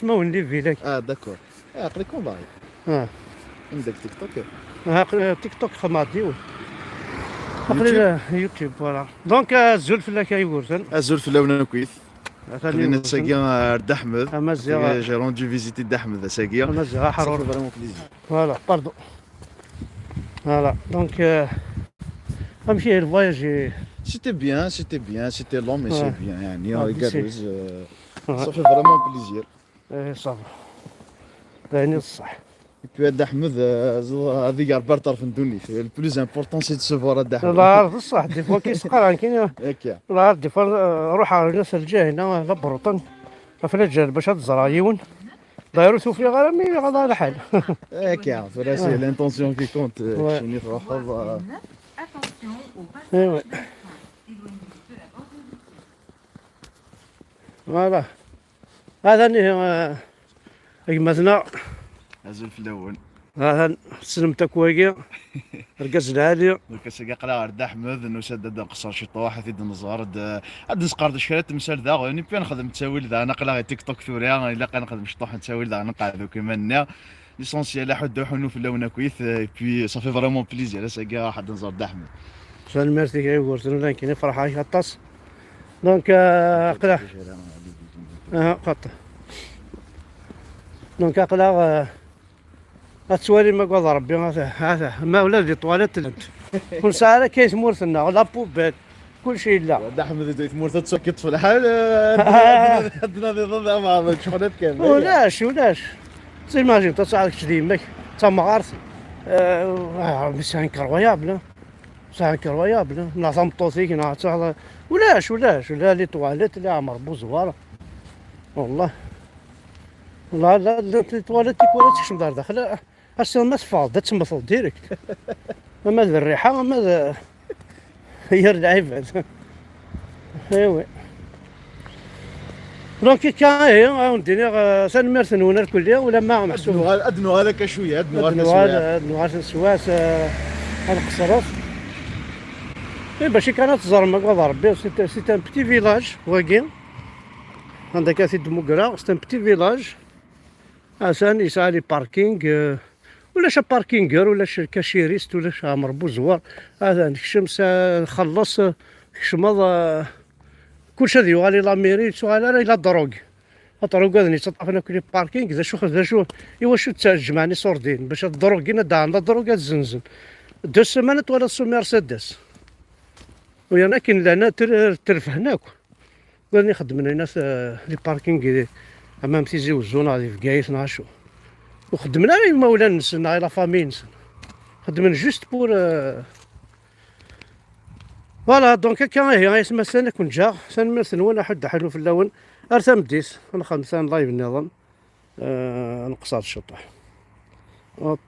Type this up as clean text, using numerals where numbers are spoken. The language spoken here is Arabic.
ما ولي فيلاك. داكور. عقلي كومباري. عندك تيك توك؟ تيك توك خماطي وي. يوتيوب؟ يوتيوب فوالا. دونك الزول فلا كيورثن. ازول في اللون كويس. ثاني خلينا يورثن. ساقيا دحمد. مزيغ جي روندو فيزيتي دحمد ساقيا. مزيغ حرور. صافي فريمون بليزير. فوالا باردون. فوالا دونك نمشي الفواياج. سيتي لون مي سي بيان يعني يقروز. صافي صافي فريمون بليزير. صافي. دايني الصح. بي هاد احمد هذيك ربع طرف ندوني البلوز امبورطون سي سو فوا هاد احمد. لا عارف الصح دي فوا كيسقر كاين. هكا لا عارف دي فوا روح على الناس الجاهلة لا بروطن فلا جال باش تزرع يون دايرو سوفلي غير مي غادا على حال. هكا فراسي لانتونسيون كي كونت شني تروحو. ايوا فوالا هذا مثلا ازول في الاول. هذا سلمتك واقي رقص العالي. دوكا ساقا قلا رد احمد انه سدد قصر شي طواح ثيد نزار هاد نسقر شكرا تمثال ذا غوني بيان نخدم تساويل ذا انا قلا تيك توك ثوريا الا نخدم شطوح تساويل ذا نقعدو كيما لنا ليسونسيال حد حنو في اللون كويس بي صافي فريمون بليزير ساقا واحد نزار د احمد. سال ميرسي كيقول سنو كاين فرحة يخطس دونك قلا قط دونك قلا التوالي ما قضى ربي هذا ما ولا دي طواليت انت كل ساعه كاين مورثنا ولا بوبات كل شيء لا د احمد دويت مورث تسكت في الحال عندنا ضد مع شحنات كامل. ولاش تيماجين تصعد كديمك تا مغارس سي انكرويابل سي انكرويابل نعطيهم طوسيك نعطيهم ولاش ولا لي طواليت اللي عمر بوزوار والله لا لي طواليت كولا تكشم دار داخل اصلا ما تفاض تمثل ديريكت اما الريحه اما هي العيب. ايوا دونك كان هي ندير سنمرسن هنا الكليه ولا ما محسوب ادنو هذاك شويه ادنو هذا السواس هذا قصرات باش كانت تزرمق وضع ربي سي ان بتي فيلاج واقي عندك سيد موكرا سي ان بتي فيلاج عشان يسعى لي باركينغ ولا شا باركينغر ولا كاشيريست ولا شا مربو زوار هذا الشمس نخلص كشمض كلشي هذا يوالي لاميري سؤال راه الى دروغ الدروغ هذا تطفنا كل باركينغ ذا شو ايوا شو تجمعني صوردين باش الدروغ كاين دا عندها دروغ الزنزن دو سيمانات ولا سو مرسيدس ويانا كاين لنا ترف هناك قالني خدمنا ناس لي باركينغ امام تيزي وزونا هذه في كايس نعشو وخدمنا غير مولا نسنا غير لافامي نسنا خدمنا جوست بور فوالا دونك كان هي اسمها سنه كنت جا سنه وانا حد حلو في اللون ارسم ديس انا خمسان لايف النظام نقصات الشطح. اوب